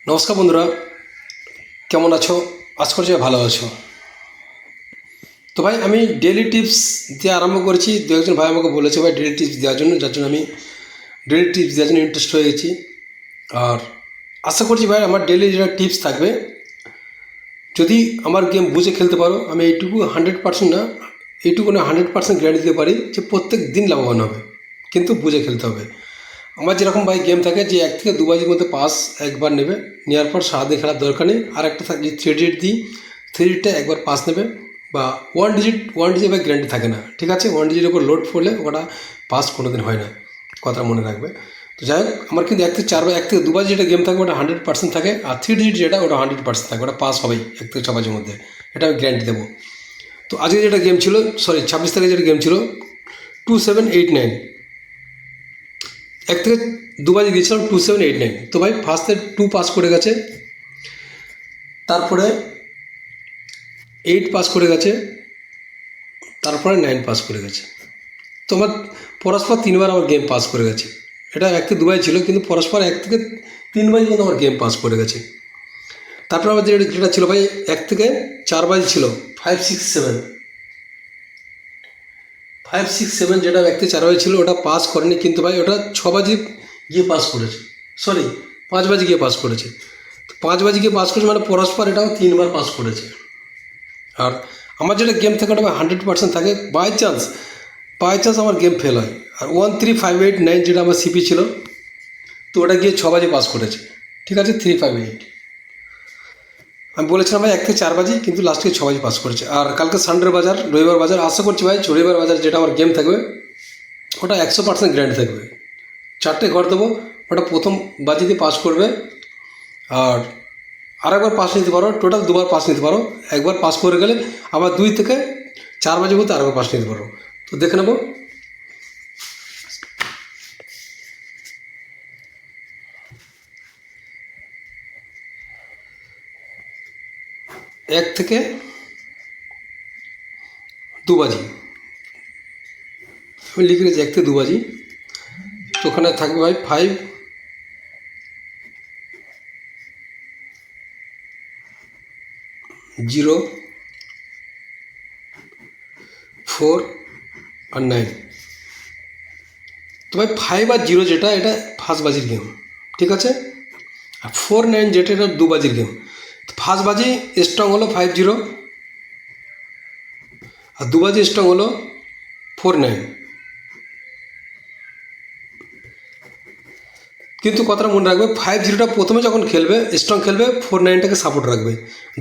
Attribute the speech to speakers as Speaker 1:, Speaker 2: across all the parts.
Speaker 1: নমস্কার বন্ধুরা, কেমন আছো? আশা করছি ভালো আছো। তো ভাই, আমি ডেলি টিপস দিয়ে আরম্ভ করেছি। দু একজন ভাই আমাকে বলেছে ভাই ডেলি টিপস দেওয়ার জন্য, যার জন্য আমি ডেলি টিপস দেওয়ার জন্য ইন্টারেস্ট হয়ে গেছি। আর আশা করছি ভাই আমার ডেলি যেটা টিপস থাকবে, যদি আমার গেম বুঝে খেলতে পারো, আমি এইটুকু 100% না, এইটুকু না 100% গ্যারান্টি দিতে পারি যে প্রত্যেক দিন লাভবান হবে, কিন্তু বুঝে খেলতে হবে। আমার যেরকম ভাই গেম থাকে যে 1 থেকে 2 বাজির মধ্যে পাস একবার নেবে, নেওয়ার পর সারাদিন খেলার দরকার নেই। আর একটা থাকে যে 3 ডিজিট দিই, 3 ডিজিটটা একবার পাস নেবে, বা 1 ডিজিট ভাই গ্যারান্টি থাকে না, ঠিক আছে? 1 ডিজিটের উপর লোড পড়লে ওটা পাস কোনো দিন হয় না, কথা মনে রাখবে। তো যাই হোক, আমার কিন্তু 1 থেকে 4 বা 1 থেকে 2 বাজি যেটা গেম থাকবে ওটা 100% থাকে, আর 3 ডিজিট যেটা ওটা 100% থাকে, ওটা পাস হবেই 1 থেকে 6 বাজির মধ্যে, এটা আমি গ্যারান্টি দেবো। তো আজকে যেটা গেম ছিল, 26 তারিখে যেটা গেম ছিল 2789, 1 থেকে 2 বাজি দিয়েছিলাম 2789। তো ভাই ফার্স্টে 2 পাস করে গেছে, তারপরে 8 পাস করে গেছে, তারপরে 9 পাস করে গেছে। তো আমার পরস্পর 3বার আমার গেম পাস করে গেছে। এটা 1 থেকে 2 বাজি ছিল, কিন্তু পরস্পর 1 থেকে 3 বাজি মতো আমার গেম পাস করে গেছে। তারপর আমার যেটা ছিল ভাই 1 থেকে 4 বাজি ছিল 567, 567 যেটা 1 থেকে 4 বাজি ছিল ওটা পাস করেনি, কিন্তু ভাই ওটা 6 বাজি গিয়ে পাস করেছে, সরি 5 বাজি গিয়ে পাস করেছে। তো 5 বাজি গিয়ে পাস করেছে মানে পরস্পর এটাও 3বার পাস করেছে। আর আমার যেটা গেম থাকে ওটা 100% থাকে। বাই চান্স আমার গেম ফেল হয়, আর 13589 যেটা আমার সিপি ছিল, তো ওটা গিয়ে 6 বাজি পাস করেছে, ঠিক আছে? 358 আমি বলেছিলাম ভাই 1 থেকে 4 বাজি, কিন্তু লাস্টে 6 বাজি পাস করেছে। আর কালকে সানডে বাজার, রবিবার বাজার, আশা করছি ভাই রবিবার বাজার যেটা আমার গেম থাকবে ওটা 100% গ্যারান্টি থাকবে। 4টে ঘর দেবো, ওটা প্রথম বাজিতে পাস করবে, আর আরেকবার পাস নিতে পারো, টোটাল 2বার পাস নিতে পারো। একবার পাস করে গেলে আবার 2 থেকে 4 বাজি মধ্যে আরেকবার পাস নিতে পারো। তো দেখে নেবো। এক থেকে 2 বাজি আমি লিখে রেখেছি, 1 থেকে 2 বাজি। তো ওখানে থাকবে ভাই 5, 0, 4 আর 9। তো ভাই 5 আর 0 যেটা, এটা ফার্স্ট বাজির গেম, ঠিক আছে? আর 4, 9 যেটা, এটা 2 বাজির গেম। তো ফার্স্ট বাজি স্ট্রং হলো 5, 0, আর 2 বাজি স্ট্রং হলো 4, 9। কিন্তু কথাটা মনে রাখবে, 5, 0টা প্রথমে যখন খেলবে স্ট্রং খেলবে, 4, 9টাকে সাপোর্ট রাখবে।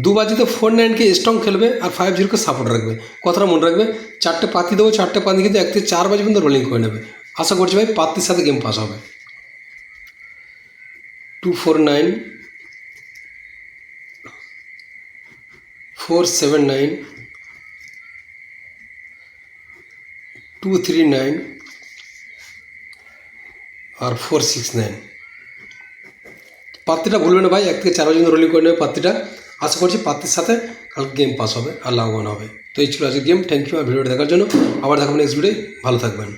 Speaker 1: 2 বাজিতে 4, 9কে স্ট্রং খেলবে আর 5, 0কে সাপোর্ট রাখবে। কথাটা মনে রাখবে। 4টে পাতি দেবো, 4টে পাতি কিন্তু 1 থেকে 4 বাজি পর্যন্ত রোলিং করে নেবে। আশা করছি ভাই পাতির সাথে গেম পাস হবে। 249, 479, 239 আর 469। পাত্তিটা ভুলবে না ভাই, 1 থেকে 4 পর্যন্ত রোলিং করে নেবে পাত্তিটা। আশা করছি পাত্তির সাথে কালকে গেম পাস হবে আর লাভবান হবে। তো এই ছিল আজকের গেম। থ্যাংক ইউ আর ভিডিওটা দেখার জন্য। আবার দেখাবো নেক্সট ভিডিও। ভালো থাকবেন।